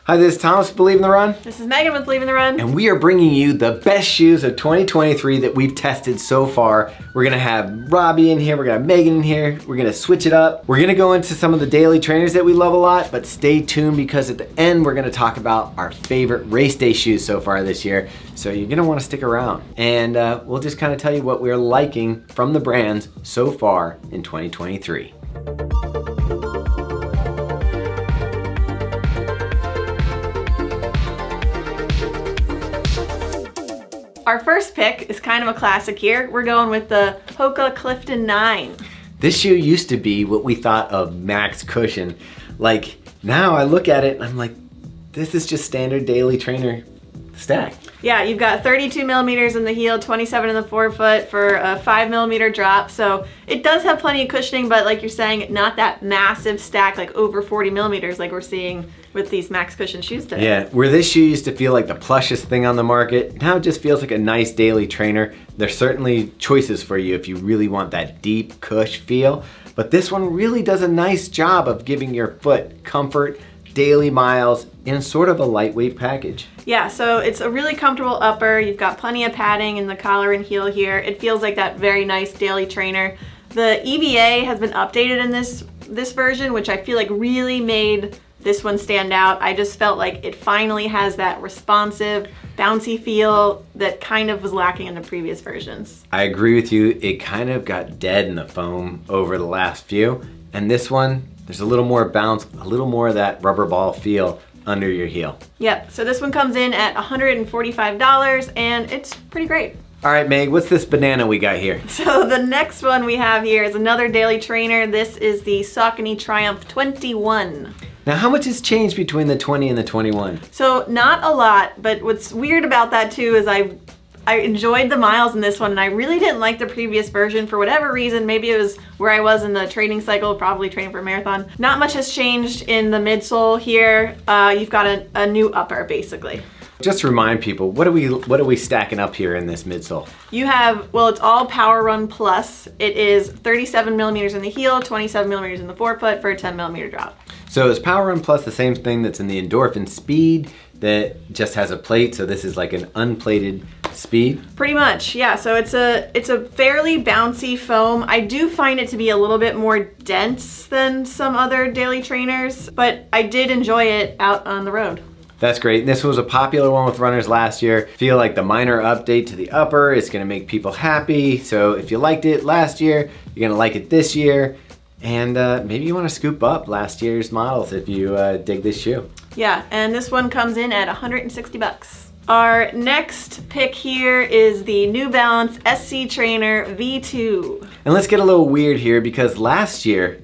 Hi, this is Thomas with Believe in the Run. This is Megan with Believe in the Run. And we are bringing you the best shoes of 2023 that we've tested so far. We're gonna have Robbie in here, we're gonna have Megan in here, we're gonna switch it up. We're gonna go into some of the daily trainers that we love a lot, but stay tuned because at the end we're gonna talk about our favorite race day shoes so far this year. So you're gonna wanna stick around. And we'll just kind of tell you what we're liking from the brands so far in 2023. Our first pick is kind of a classic here. We're going with the Hoka Clifton 9. This shoe used to be what we thought of max cushion. Like, now I look at it and I'm like, this is just standard daily trainer stack. Yeah, you've got 32 millimeters in the heel, 27 in the forefoot for a 5 millimeter drop. So it does have plenty of cushioning, but like you're saying, not that massive stack, like over 40 millimeters like we're seeing with these max cushion shoes today. Yeah, where this shoe used to feel like the plushest thing on the market, now it just feels like a nice daily trainer. There's certainly choices for you if you really want that deep cush feel, but this one really does a nice job of giving your foot comfort, daily miles, in sort of a lightweight package. Yeah, so it's a really comfortable upper. You've got plenty of padding in the collar and heel here. It feels like that very nice daily trainer. The EVA has been updated in this version, which I feel like really made this one stand out. I just felt like it finally has that responsive, bouncy feel that kind of was lacking in the previous versions. I agree with you. It kind of got dead in the foam over the last few, and this one, there's a little more bounce, a little more of that rubber ball feel under your heel. Yep, so this one comes in at $145 and it's pretty great. All right, Meg, what's this banana we got here? So the next one we have here is another daily trainer. This is the Saucony Triumph 21. Now, how much has changed between the 20 and the 21? So not a lot, but what's weird about that too is I enjoyed the miles in this one and I really didn't like the previous version for whatever reason. Maybe it was where I was in the training cycle, probably training for a marathon. Not much has changed in the midsole here. You've got a new upper basically. Just to remind people, what are we stacking up here in this midsole? You have, well, it's all Power Run Plus. It is 37 millimeters in the heel, 27 millimeters in the forefoot for a 10 millimeter drop. So is Power Run Plus the same thing that's in the Endorphin Speed that just has a plate? So this is like an unplated Speed? Pretty much, yeah. So it's a fairly bouncy foam. I do find it to be a little bit more dense than some other daily trainers, but I did enjoy it out on the road. That's great. This was a popular one with runners last year. Feel like the minor update to the upper is gonna make people happy. So if you liked it last year, you're gonna like it this year. And maybe you wanna scoop up last year's models if you dig this shoe. Yeah, and this one comes in at 160 bucks. Our next pick here is the New Balance SC Trainer V2. And let's get a little weird here because last year,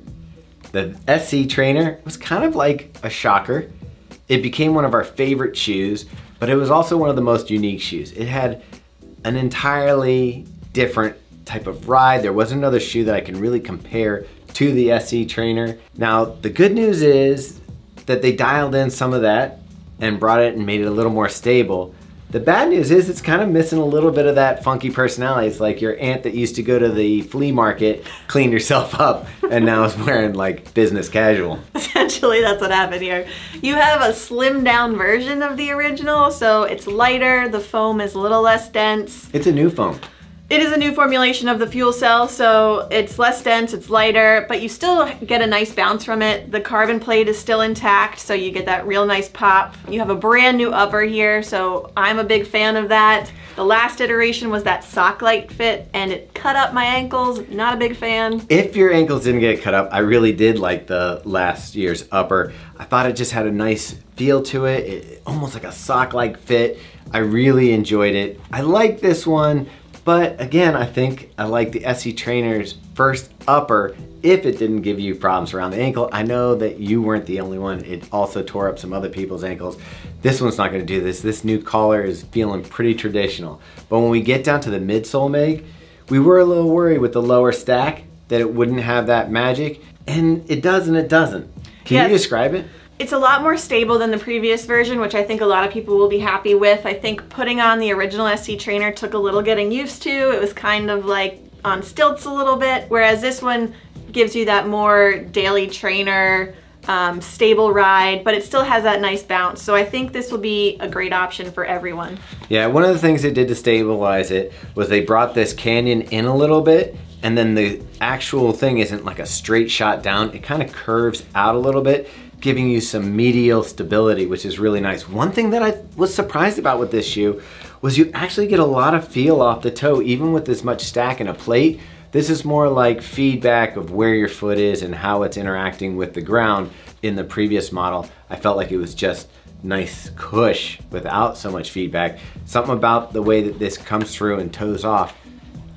the SC Trainer was kind of like a shocker. It became one of our favorite shoes, but it was also one of the most unique shoes. It had an entirely different type of ride. There wasn't another shoe that I can really compare to the SC Trainer. Now, the good news is that they dialed in some of that and brought it and made it a little more stable. The bad news is it's kind of missing a little bit of that funky personality. It's like your aunt that used to go to the flea market, clean herself up, and now is wearing like business casual. Essentially, that's what happened here. You have a slimmed down version of the original, so it's lighter, the foam is a little less dense. It's a new foam. It is a new formulation of the fuel cell, so it's less dense, it's lighter, but you still get a nice bounce from it. The carbon plate is still intact, so you get that real nice pop. You have a brand new upper here, so I'm a big fan of that. The last iteration was that Sock-Lite fit, and it cut up my ankles, not a big fan. If your ankles didn't get cut up, I really did like the last year's upper. I thought it just had a nice feel to it, almost like a sock-like fit. I really enjoyed it. I like this one. But again, I think I like the SC Trainer's first upper if it didn't give you problems around the ankle. I know that you weren't the only one. It also tore up some other people's ankles. This one's not gonna do this. This new collar is feeling pretty traditional. But when we get down to the midsole, Meg, we were a little worried with the lower stack that it wouldn't have that magic. And it does and it doesn't. Can you describe it? It's a lot more stable than the previous version, which I think a lot of people will be happy with. I think putting on the original SC Trainer took a little getting used to. It was kind of like on stilts a little bit, whereas this one gives you that more daily trainer stable ride, but it still has that nice bounce. So I think this will be a great option for everyone. Yeah, one of the things they did to stabilize it was they brought this canyon in a little bit, and then the actual thing isn't like a straight shot down. It kind of curves out a little bit, giving you some medial stability, which is really nice. One thing that I was surprised about with this shoe was you actually get a lot of feel off the toe, even with this much stack and a plate. This is more like feedback of where your foot is and how it's interacting with the ground. In the previous model, I felt like it was just nice cush without so much feedback. Something about the way that this comes through and toes off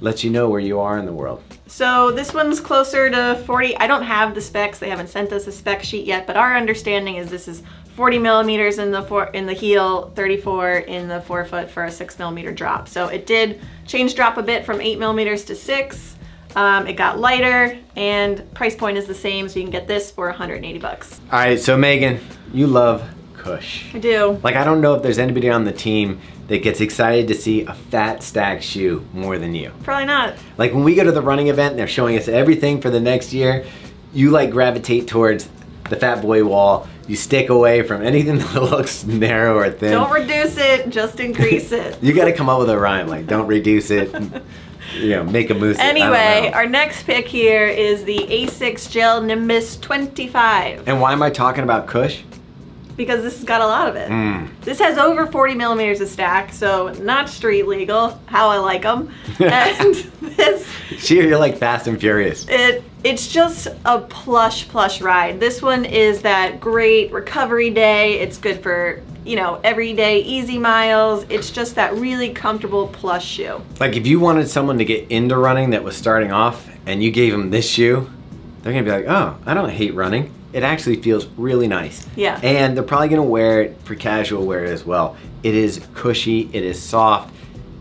lets you know where you are in the world. So this one's closer to 40. I don't have the specs. They haven't sent us a spec sheet yet, but our understanding is this is 40 millimeters in the heel, 34 in the forefoot for a 6 millimeter drop. So it did change drop a bit from 8 millimeters to 6. It got lighter, and price point is the same, so you can get this for 180 bucks. All right, so Megan, you love cush. I do. Like, I don't know if there's anybody on the team that gets excited to see a fat stack shoe more than you. Probably not. Like when we go to the running event and they're showing us everything for the next year, you like gravitate towards the fat boy wall. You stick away from anything that looks narrow or thin. Don't reduce it, just increase it. You gotta come up with a rhyme, like don't reduce it, you know, make a moose. Anyway, our next pick here is the Asics Gel Nimbus 25. And why am I talking about cush? Because this has got a lot of it. This has over 40 millimeters of stack, so not street legal, how I like them. And this... You're like Fast and Furious. It's just a plush ride. This one is that great recovery day. It's good for, you know, everyday easy miles. It's just that really comfortable plush shoe. Like if you wanted someone to get into running that was starting off and you gave them this shoe, they're gonna be like, oh, I don't hate running. It actually feels really nice. Yeah. And they're probably gonna wear it for casual wear as well. It is cushy, it is soft.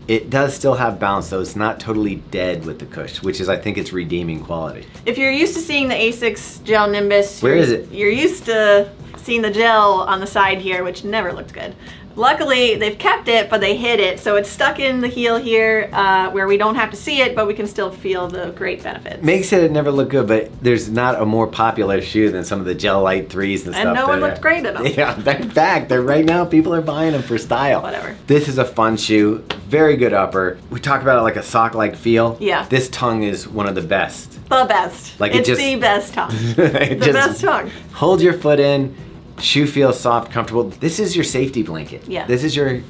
It does still have bounce though. It's not totally dead with the cush, which is, I think, its redeeming quality. If you're used to seeing the Asics Gel Nimbus, where is it? You're used to seeing the gel on the side here, which never looked good. Luckily, they've kept it, but they hid it, so it's stuck in the heel here where we don't have to see it, but we can still feel the great benefits. Makes it never look good, but there's not a more popular shoe than some of the Gel Light 3s and stuff. And no one looked great in them. Yeah, in fact, right now people are buying them for style. Whatever. This is a fun shoe, very good upper. We talk about it like a sock-like feel. Yeah. This tongue is one of the best. The best. Like it's the best tongue. The best tongue. Hold your foot in. Shoe feels soft, comfortable. This is your safety blanket. Yeah. This is your,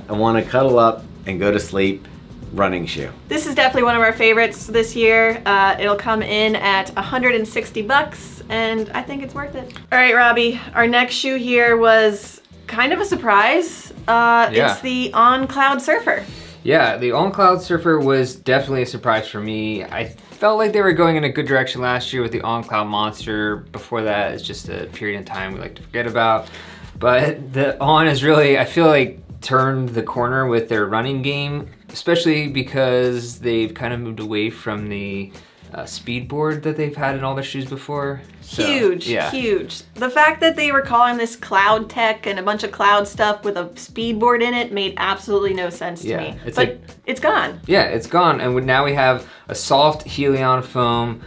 I want to cuddle up and go to sleep running shoe. This is definitely one of our favorites this year. It'll come in at 160 bucks, and I think it's worth it. All right, Robbie, our next shoe here was kind of a surprise. It's the On Cloud Surfer. Yeah, the On Cloud Surfer was definitely a surprise for me. I felt like they were going in a good direction last year with the On Cloud Monster. Before that, it's just a period in time we like to forget about. But the On has really, I feel like, turned the corner with their running game, especially because they've kind of moved away from the speed board that they've had in all their shoes before. So, huge, yeah. Huge. The fact that they were calling this cloud tech and a bunch of cloud stuff with a speed board in it made absolutely no sense to me. But it's gone. Yeah, it's gone. And now we have a soft Helion foam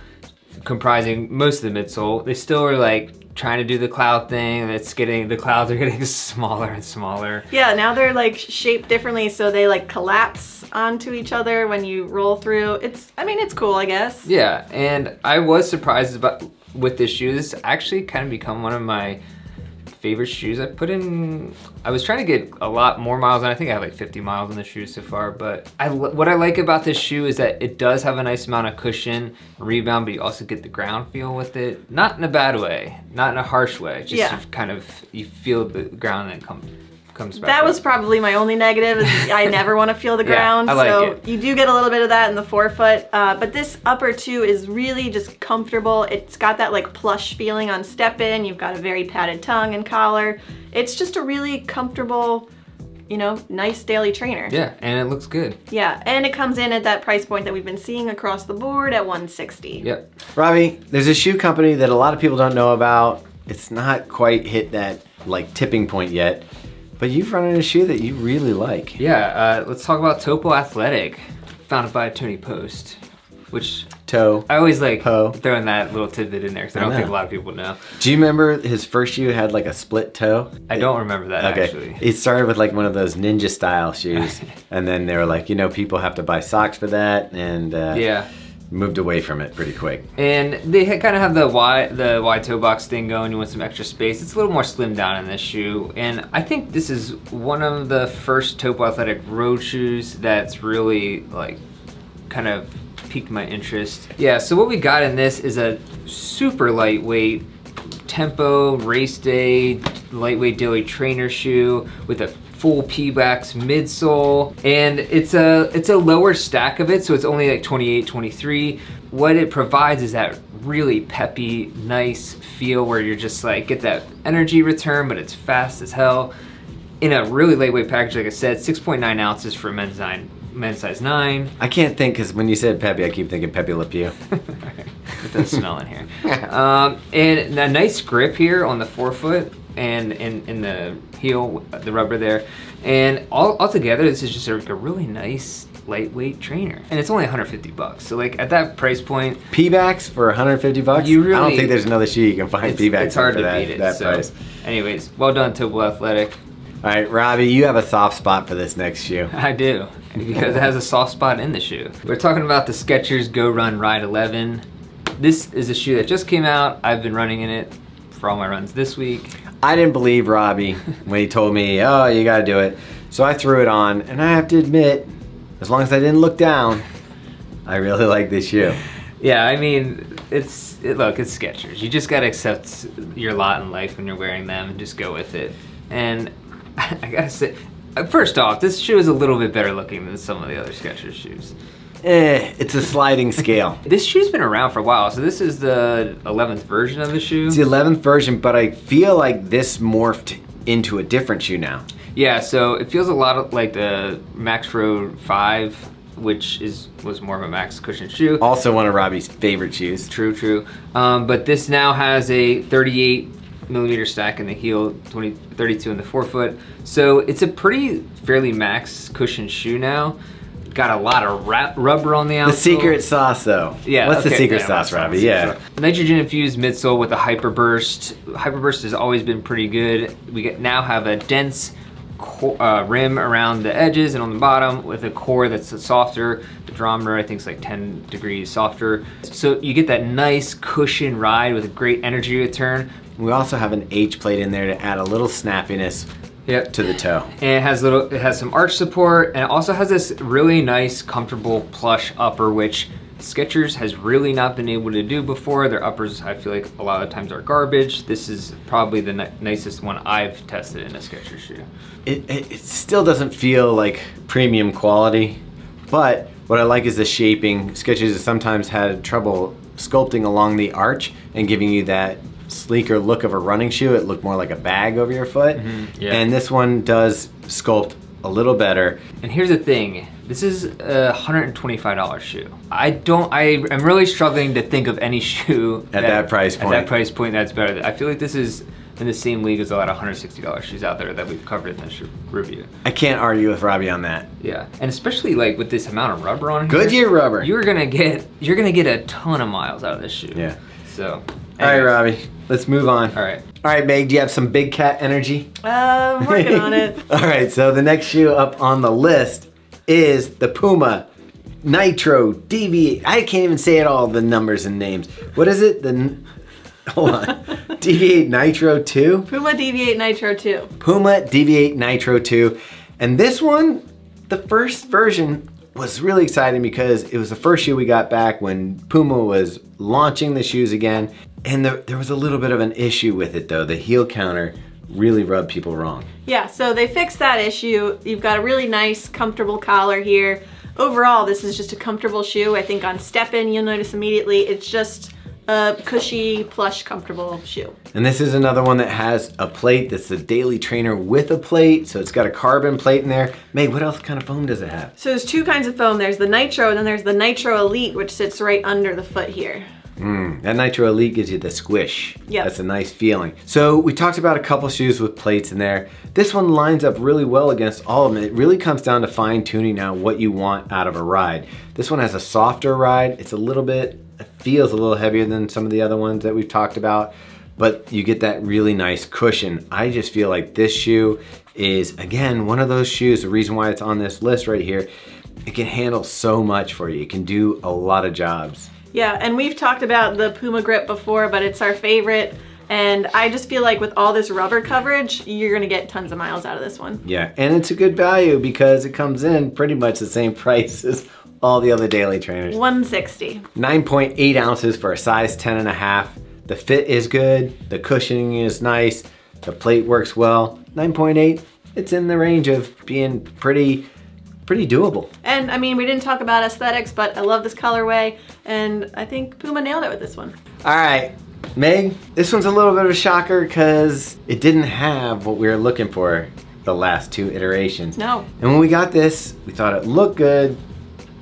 comprising most of the midsole. They still are like trying to do the cloud thing. The clouds are getting smaller and smaller. Yeah, now they're like shaped differently, so they like collapse onto each other when you roll through. I mean, it's cool, I guess. Yeah, and I was surprised with this shoe. This actually kind of become one of my favorite shoes. I was trying to get a lot more miles, and I think I have like 50 miles on the shoe so far, but what I like about this shoe is that it does have a nice amount of cushion, rebound, but you also get the ground feel with it. Not in a bad way, not in a harsh way, just kind of, you feel the ground and it comes back. That was probably my only negative, is I never want to feel the ground. I like so it. You do get a little bit of that in the forefoot, but this upper too is really just comfortable. It's got that like plush feeling on step in. You've got a very padded tongue and collar. It's just a really comfortable, you know, nice daily trainer. Yeah, and it looks good. Yeah, and it comes in at that price point that we've been seeing across the board at 160. Yep. Robbie, there's a shoe company that a lot of people don't know about. It's not quite hit that like tipping point yet. But you've run in a shoe that you really like. Yeah, let's talk about Topo Athletic, founded by Tony Post, which... toe. I always like Toe. throwing that little tidbit in there because I don't know. think a lot of people know. Do you remember his first shoe had like a split toe? I don't remember that actually. It started with like one of those ninja style shoes, and then they were like, you know, people have to buy socks for that, and Yeah. moved away from it pretty quick. And they kind of have the wide toe box thing going. You want some extra space. It's a little more slimmed down in this shoe. And I think this is one of the first Topo Athletic road shoes that's really like kind of piqued my interest. Yeah, so what we got in this is a super lightweight tempo race day lightweight daily trainer shoe with a full Pebax midsole, and it's a lower stack of it, so it's only like 28, 23. What it provides is that really peppy, nice feel where you're just like, get that energy return, but it's fast as hell. In a really lightweight package, like I said, 6.9 ounces for men's size 9. I can't think, because when you said Pepe, I keep thinking Pepe Le Pew. With the smell in here. And a nice grip here on the forefoot and in the heel, the rubber there. And all together, this is just a really nice lightweight trainer. And it's only 150 bucks. So like at that price point, Pebax for 150 bucks? You really- I don't think there's another shoe you can find Pebax it's hard for to beat it. that So price. anyways, well done Topo Athletic. All right, Robbie, you have a soft spot for this next shoe. I do, because it has a soft spot in the shoe. We're talking about the Skechers Go Run Ride 11. This is a shoe that just came out. I've been running in it for all my runs this week. I didn't believe Robbie when he told me, oh, you gotta do it. So I threw it on, and I have to admit, as long as I didn't look down, I really like this shoe. Yeah, I mean, look, it's Skechers. You just gotta accept your lot in life when you're wearing them and just go with it. And I gotta say, first off, this shoe is a little bit better looking than some of the other Skechers shoes. It's a sliding scale. This shoe's been around for a while, so this is the 11th version of the shoe. It's the 11th version, but I feel like this morphed into a different shoe now. Yeah, so it feels a lot like the Max Road 5, which was more of a Max cushion shoe. Also one of Robbie's favorite shoes. True. But this now has a 38 millimeter stack in the heel, 32 in the forefoot. So it's a fairly Max cushion shoe now. Got a lot of rubber on the outsole. The secret sauce, though. Yeah. What's the okay, secret yeah, sauce, Robbie? Yeah. Nitrogen infused midsole with a Hyperburst. Hyperburst has always been pretty good. We now have a dense rim around the edges and on the bottom with a core that's softer. The durometer I think is like 10 degrees softer. So you get that nice cushion ride with a great energy return. We also have an H plate in there to add a little snappiness to the toe. And it has some arch support, and it also has this really nice, comfortable plush upper, which Skechers has really not been able to do before. Their uppers, I feel like a lot of times are garbage. This is probably the nicest one I've tested in a Skechers shoe. It still doesn't feel like premium quality, but what I like is the shaping. Skechers has sometimes had trouble sculpting along the arch and giving you that sleeker look of a running shoe. It looked more like a bag over your foot. Yeah. And this one does sculpt a little better. And here's the thing, this is a $125 shoe. I'm really struggling to think of any shoe At that price point that's better. I feel like this is in the same league as a lot of $160 shoes out there that we've covered in this review. I can't argue with Robbie on that. Yeah, and especially like with this amount of rubber on here. Goodyear rubber. You're gonna get a ton of miles out of this shoe. Yeah. So. All right, anyways. Robbie, let's move on. All right. All right, Meg, do you have some big cat energy? I'm working on it. All right, so the next shoe up on the list is the Puma Nitro DV8. I can't even say it all, the numbers and names. What is it? Hold on. DV8 Nitro 2? Puma DV8 Nitro 2. Puma DV8 Nitro 2. And this one, the first version, was really exciting because it was the first shoe we got back when Puma was launching the shoes again. And there was a little bit of an issue with it though. The heel counter really rubbed people wrong. Yeah, so they fixed that issue. You've got a really nice, comfortable collar here. Overall, this is just a comfortable shoe. I think on step-in, you'll notice immediately it's just a cushy, plush, comfortable shoe. And this is another one that has a plate that's the Daily Trainer with a plate. So it's got a carbon plate in there. Meg, what else kind of foam does it have? So there's two kinds of foam. There's the Nitro and then there's the Nitro Elite, which sits right under the foot here. That Nitro Elite gives you the squish. Yep. That's a nice feeling. So we talked about a couple shoes with plates in there. This one lines up really well against all of them. It really comes down to fine tuning now what you want out of a ride. This one has a softer ride. It's a little bit, it feels a little heavier than some of the other ones that we've talked about, but you get that really nice cushion. I just feel like this shoe is, again, one of those shoes, the reason why it's on this list right here, it can handle so much for you. It can do a lot of jobs. Yeah, and we've talked about the Puma Grip before, but it's our favorite. And I just feel like with all this rubber coverage, you're gonna get tons of miles out of this one. Yeah, and it's a good value because it comes in pretty much the same price as all the other Daily Trainers. $160. 9.8 ounces for a size 10.5. The fit is good, the cushioning is nice, the plate works well. 9.8, it's in the range of being pretty doable. And I mean, we didn't talk about aesthetics, but I love this colorway, and I think Puma nailed it with this one. All right, Meg, this one's a little bit of a shocker because it didn't have what we were looking for the last 2 iterations. No. And when we got this, we thought it looked good,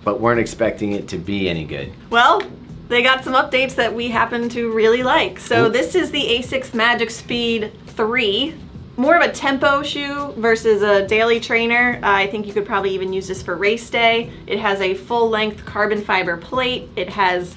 but weren't expecting it to be any good. Well, they got some updates that we happen to really like. So Ooh. this is the Asics Magic Speed 3. More of a tempo shoe versus a daily trainer. I think you could probably even use this for race day. It has a full-length carbon fiber plate. It has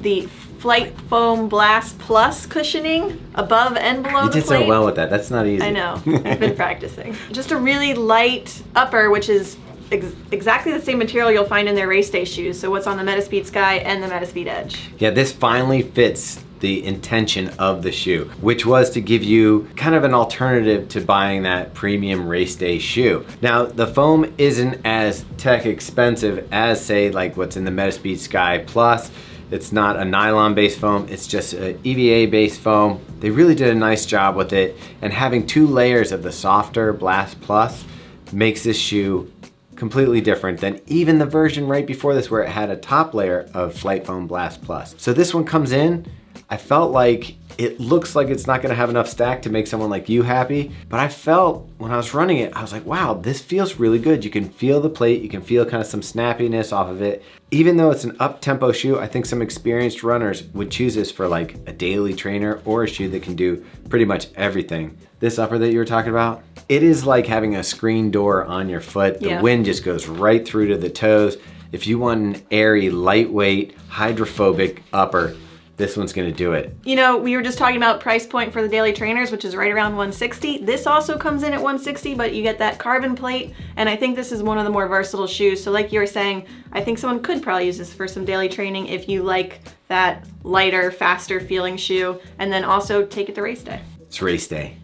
the Flight Foam Blast Plus cushioning above and below You the did plate. so well with that. That's not easy. I know. I've been practicing. Just a really light upper, which is exactly the same material you'll find in their race day shoes. So what's on the Metaspeed Sky and the Metaspeed Edge. Yeah, this finally fits the intention of the shoe, which was to give you kind of an alternative to buying that premium race day shoe. Now, the foam isn't as tech expensive as, say, like what's in the Metaspeed Sky Plus. It's not a nylon-based foam, it's just an EVA-based foam. They really did a nice job with it, and having 2 layers of the softer Blast Plus makes this shoe completely different than even the version right before this where it had a top layer of Flight Foam Blast Plus. So this one comes in, I felt like it looks like it's not gonna have enough stack to make someone like you happy, but I felt when I was running it, I was like, wow, this feels really good. You can feel the plate, you can feel kind of some snappiness off of it. Even though it's an up-tempo shoe, I think some experienced runners would choose this for like a daily trainer or a shoe that can do pretty much everything. This upper that you were talking about, it is like having a screen door on your foot. The wind just goes right through to the toes. If you want an airy, lightweight, hydrophobic upper, this one's gonna do it. You know, we were just talking about price point for the daily trainers, which is right around $160. This also comes in at $160, but you get that carbon plate, and I think this is one of the more versatile shoes. So like you were saying, I think someone could probably use this for some daily training if you like that lighter, faster feeling shoe, and then also take it to race day. It's race day,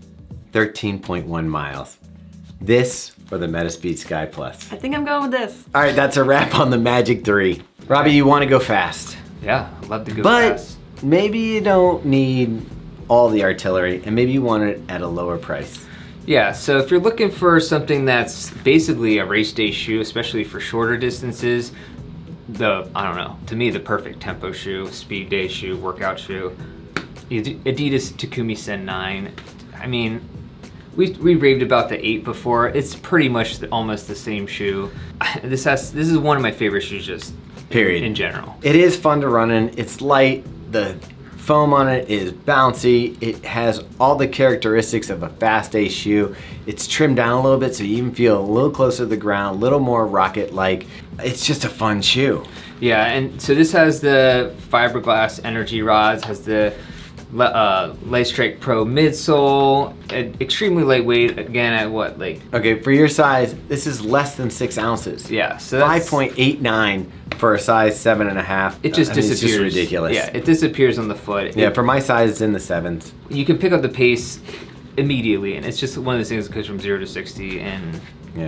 13.1 miles. This or the Metaspeed Sky Plus. I think I'm going with this. All right, that's a wrap on the Magic 3. Robbie, you wanna go fast. Yeah, I'd love to go But fast. maybe you don't need all the artillery and maybe you want it at a lower price. Yeah, so if you're looking for something that's basically a race day shoe, especially for shorter distances, I don't know, to me the perfect tempo shoe, speed day shoe, workout shoe, Adidas Takumi Sen 9. I mean, we raved about the 8 before. It's pretty much almost the same shoe. This is one of my favorite shoes just Period. in general. It is fun to run in. It's light. The foam on it is bouncy. It has all the characteristics of a fast day shoe. It's trimmed down a little bit so you even feel a little closer to the ground, a little more rocket-like. It's just a fun shoe. Yeah, and so this has the fiberglass energy rods, has the Lightstrike Pro midsole, extremely lightweight, again at what, like... Okay, for your size, this is less than 6 ounces. Yeah, so that's... 5.89 for a size 7.5. It just disappears. It's just ridiculous. Yeah, it disappears on the foot. Yeah, for my size, it's in the 7s. You can pick up the pace immediately, and it's just one of those things that goes from 0 to 60, and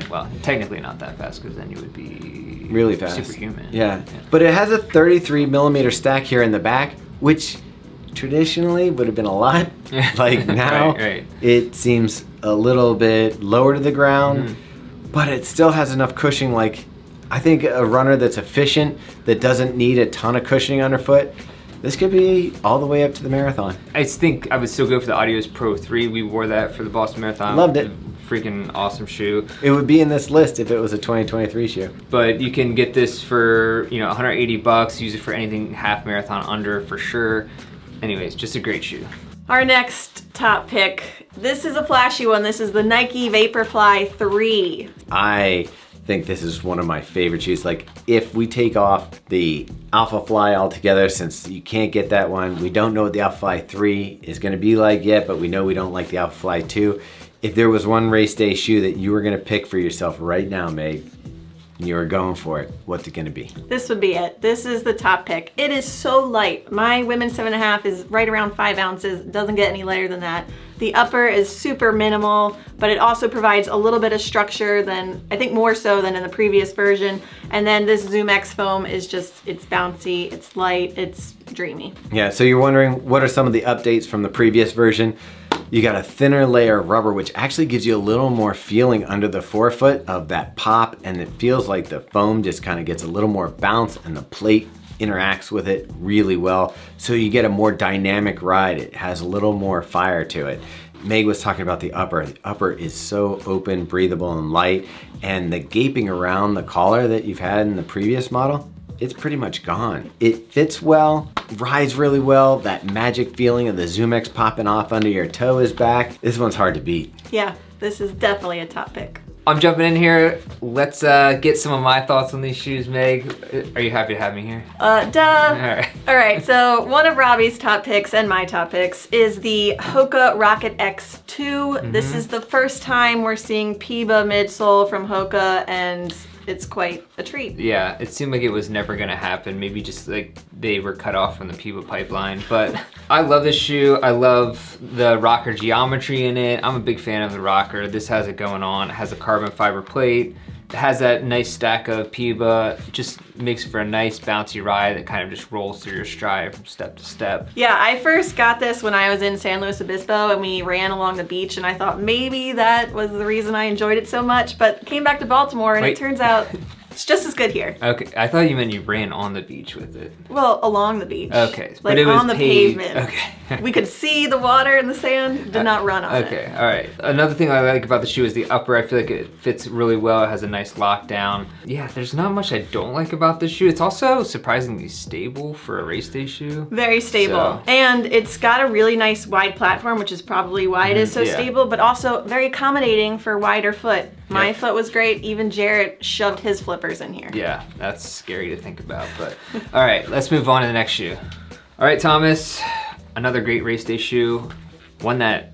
well, technically not that fast, because then you would be really fast, superhuman. Yeah, but it has a 33mm stack here in the back, which traditionally would have been a lot. Like now, right. It seems a little bit lower to the ground, but it still has enough cushioning. Like, I think a runner that's efficient, that doesn't need a ton of cushioning underfoot, this could be all the way up to the marathon. I think I would still go for the Adios Pro 3. We wore that for the Boston Marathon. Loved it. freaking awesome shoe. It would be in this list if it was a 2023 shoe. But you can get this for, you know, 180 bucks. Use it for anything half marathon under for sure. Anyways, just a great shoe. Our next top pick. This is a flashy one. This is the Nike Vaporfly 3. I think this is one of my favorite shoes. Like, if we take off the Alpha Fly altogether, since you can't get that one, we don't know what the Alpha Fly 3 is gonna be like yet, but we know we don't like the Alpha Fly 2. If there was one race day shoe that you were gonna pick for yourself right now, Meg, and you were going for it, what's it gonna be? This would be it. This is the top pick. It is so light. My women's 7.5 is right around 5 ounces. It doesn't get any lighter than that. The upper is super minimal, but it also provides a little bit of structure than, I think more so than in the previous version. And then this ZoomX foam is just, it's bouncy, it's light, it's dreamy. Yeah, so you're wondering what are some of the updates from the previous version? You got a thinner layer of rubber, which actually gives you a little more feeling under the forefoot of that pop, and it feels like the foam just kind of gets a little more bounce and the plate interacts with it really well. So you get a more dynamic ride. It has a little more fire to it. Meg was talking about the upper. The upper is so open, breathable, and light, and the gaping around the collar that you've had in the previous model, it's pretty much gone. It fits well, rides really well. That magic feeling of the ZoomX popping off under your toe is back. This one's hard to beat. Yeah, this is definitely a top pick. I'm jumping in here. Let's get some of my thoughts on these shoes, Meg. Are you happy to have me here? Duh. Alright. Alright, so one of Robbie's top picks and my top picks is the Hoka Rocket X2. This is the first time we're seeing PIBA midsole from Hoka, and it's quite a treat. Yeah, it seemed like it was never gonna happen. Maybe just like they were cut off from the PIBA pipeline. But I love this shoe. I love the rocker geometry in it. I'm a big fan of the rocker. This has it going on. It has a carbon fiber plate. It has that nice stack of PIBA. It just makes for a nice bouncy ride that kind of just rolls through your stride from step to step. Yeah, I first got this when I was in San Luis Obispo and we ran along the beach, and I thought maybe that was the reason I enjoyed it so much, but came back to Baltimore and it turns out it's just as good here. Okay, I thought you meant you ran on the beach with it. Well, along the beach. Okay, like but it was on the paved. pavement. Okay. We could see the water and the sand, did not run on it. Okay, all right. Another thing I like about the shoe is the upper. I feel like it fits really well. It has a nice lockdown. Yeah, there's not much I don't like about this shoe. It's also surprisingly stable for a race day shoe. Very stable. And it's got a really nice wide platform, which is probably why it is so stable, but also very accommodating for wider foot. My foot was great. Even Jarrett shoved his flippers in here. Yeah, that's scary to think about, but all right, let's move on to the next shoe. All right, Thomas, another great race day shoe, one that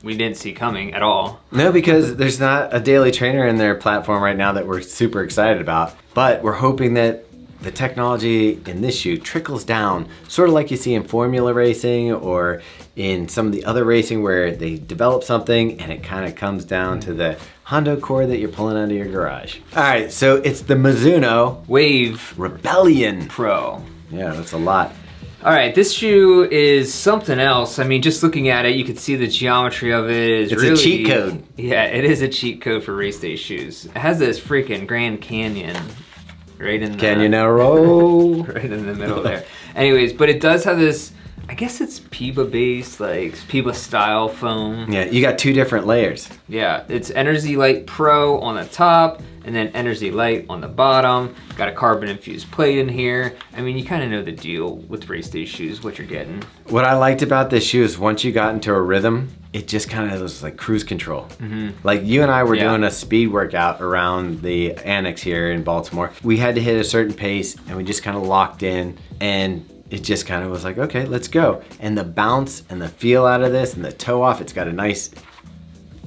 we didn't see coming at all. No, because there's not a daily trainer in their platform right now that we're super excited about, but we're hoping that the technology in this shoe trickles down, sort of like you see in formula racing or in some of the other racing where they develop something and it kind of comes down to the Hondo cord that you're pulling out of your garage. All right, so it's the Mizuno Wave Rebellion Pro. Yeah, that's a lot. All right, this shoe is something else. I mean, just looking at it, you can see the geometry of it is It's really, a cheat code. Yeah, it is a cheat code for race day shoes. It has this freaking Grand Canyon right in the... Can you now roll? right in the middle there. Anyways, but it does have this, I guess it's PIBA based, like PIBA style foam. Yeah, you got two different layers. Yeah, it's Energy Light Pro on the top and then Energy Light on the bottom. Got a carbon infused plate in here. I mean, you kind of know the deal with race day shoes, what you're getting. What I liked about this shoe is once you got into a rhythm, it just kind of was like cruise control. Like you and I were doing a speed workout around the annex here in Baltimore. We had to hit a certain pace and we just kind of locked in, and it just kind of was like, okay, let's go. And the bounce and the feel out of this and the toe off, it's got a nice,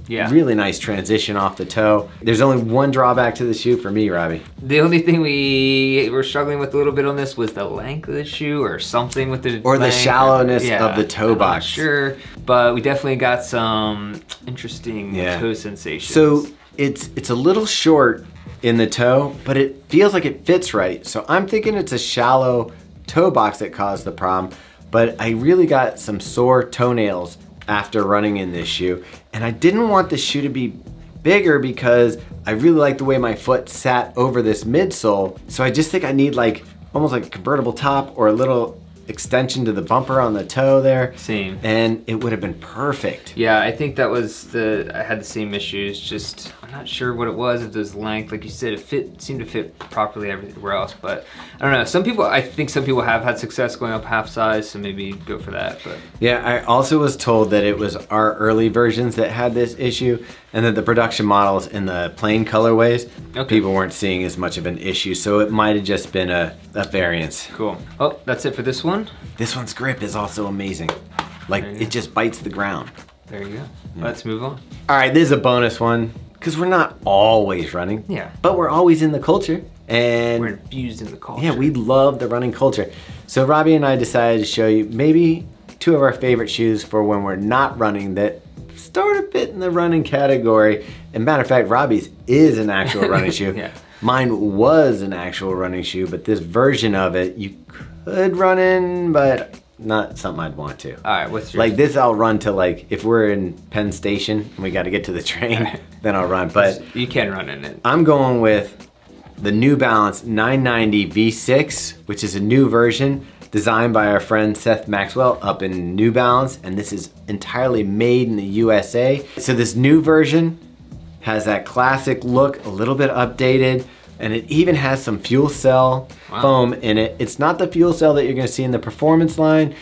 really nice transition off the toe. There's only one drawback to the shoe for me, Robbie. The only thing we were struggling with a little bit on this was the length of the shoe or something with the Or the length. shallowness of the toe box. Sure, but we definitely got some interesting toe sensations. So it's a little short in the toe, but it feels like it fits right. So I'm thinking it's a shallow toe box that caused the problem, but I really got some sore toenails after running in this shoe, and I didn't want the shoe to be bigger because I really like the way my foot sat over this midsole. So I just think I need like almost like a convertible top or a little extension to the bumper on the toe there. Same. And it would have been perfect. Yeah, I think that was I had the same issues. Just, I'm not sure what it was, if it was length. Like you said, it seemed to fit properly everywhere else. But I don't know. I think some people have had success going up half size, so maybe go for that. But yeah, I also was told that it was our early versions that had this issue, and that the production models in the plain colorways, people weren't seeing as much of an issue. So it might have just been a variance. Cool. Oh, that's it for this one. This one's grip is also amazing. Like, it just bites the ground. There you go. Let's move on. All right, this is a bonus one, because we're not always running. Yeah. But we're always in the culture. And we're infused in the culture. Yeah, we love the running culture. So Robbie and I decided to show you maybe 2 of our favorite shoes for when we're not running that sort of fit in the running category. And matter of fact, Robbie's is an actual running shoe. Yeah. Mine was an actual running shoe, but this version of it, you could run in, but not something I'd want to. All right, what's yours? Like this, I'll run to, like, if we're in Penn Station and we got to get to the train, then I'll run. But you can run in it. I'm going with the New Balance 990 V6, which is a new version designed by our friend Seth Maxwell up in New Balance, and this is entirely made in the USA. So this new version has that classic look, a little bit updated, and it even has some fuel cell foam in it. It's not the fuel cell that you're gonna see in the performance line.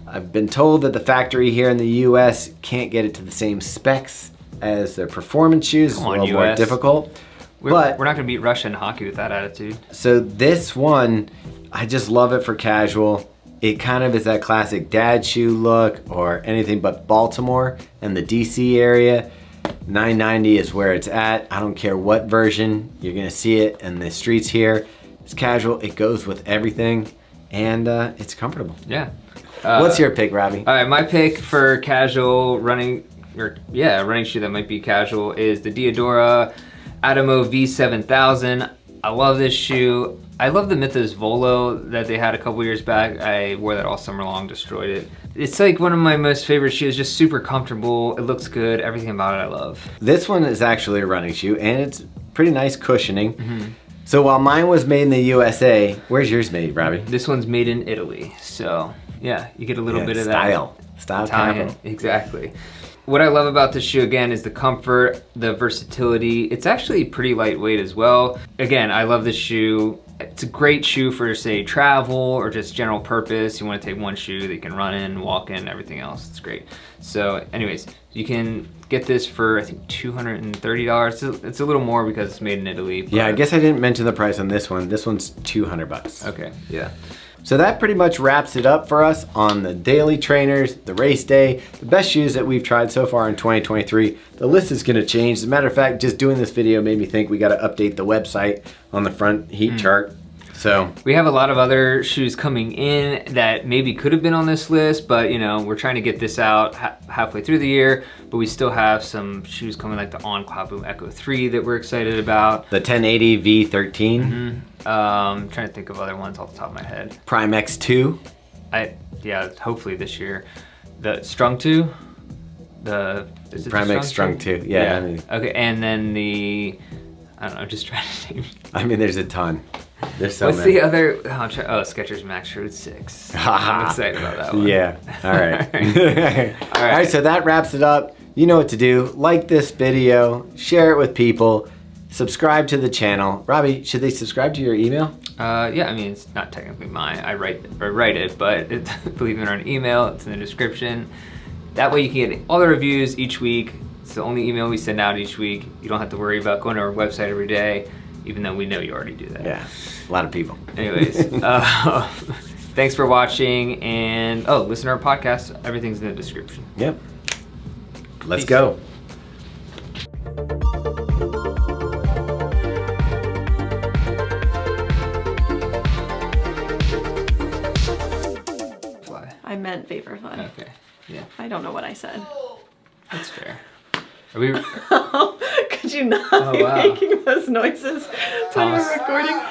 I've been told that the factory here in the US can't get it to the same specs as their performance shoes. It's a little more difficult. We're not gonna beat Russia in hockey with that attitude. So this one, I just love it for casual. It kind of is that classic dad shoe look, or anything but Baltimore and the DC area. 990 is where it's at. I don't care what version, you're gonna see it in the streets here. It's casual, it goes with everything, and it's comfortable. Yeah. What's your pick, Robbie? All right, my pick for casual running, running shoe that might be casual is the Diadora Atomo V7000. I love this shoe. I love the Mythos Volo that they had a couple years back. I wore that all summer long, destroyed it. It's like one of my most favorite shoes, just super comfortable. It looks good, everything about it I love. This one is actually a running shoe, and it's pretty nice cushioning. So while mine was made in the USA, where's yours made, Robbie? This one's made in Italy. So yeah, you get a little bit of style. that. Style Italian, capital. Exactly. What I love about this shoe, again, is the comfort, the versatility. It's actually pretty lightweight as well. Again, I love this shoe. It's a great shoe for, say, travel or just general purpose. You want to take one shoe that you can run in, walk in, everything else. It's great. So anyways, you can get this for, I think, $230. It's a little more because it's made in Italy. Yeah, I guess I didn't mention the price on this one. This one's 200 bucks. Okay, yeah. So that pretty much wraps it up for us on the daily trainers, the race day, the best shoes that we've tried so far in 2023. The list is gonna change. As a matter of fact, just doing this video made me think we gotta update the website on the front heat chart. So we have a lot of other shoes coming in that maybe could have been on this list, but you know, we're trying to get this out halfway through the year, but we still have some shoes coming like the On Cloudboom Echo 3 that we're excited about. The 1080 V13. I'm trying to think of other ones off the top of my head. Prime X2. Yeah, hopefully this year. The Strung 2. Is it Prime X Strung 2. Yeah. I mean, okay, and then the, I don't know, I'm just trying to think. I mean, there's a ton. There's so What's many. the other? Skechers Max Road 6. I'm excited about that one. Yeah. All right. All right. So that wraps it up. You know what to do. Like this video, share it with people, subscribe to the channel. Robbie, should they subscribe to your email? Yeah, I mean, it's not technically mine. I write it, but believe it or not, email, it's in the description. That way you can get all the reviews each week. It's the only email we send out each week. You don't have to worry about going to our website every day, even though we know you already do that. Yeah, a lot of people. Anyways, thanks for watching, and listen to our podcast. Everything's in the description. Yep. Let's Peace. go. I meant Vaporfly. Okay, yeah. I don't know what I said. That's fair. Are we? Could you not be wow. making those noises when Thomas. we're recording?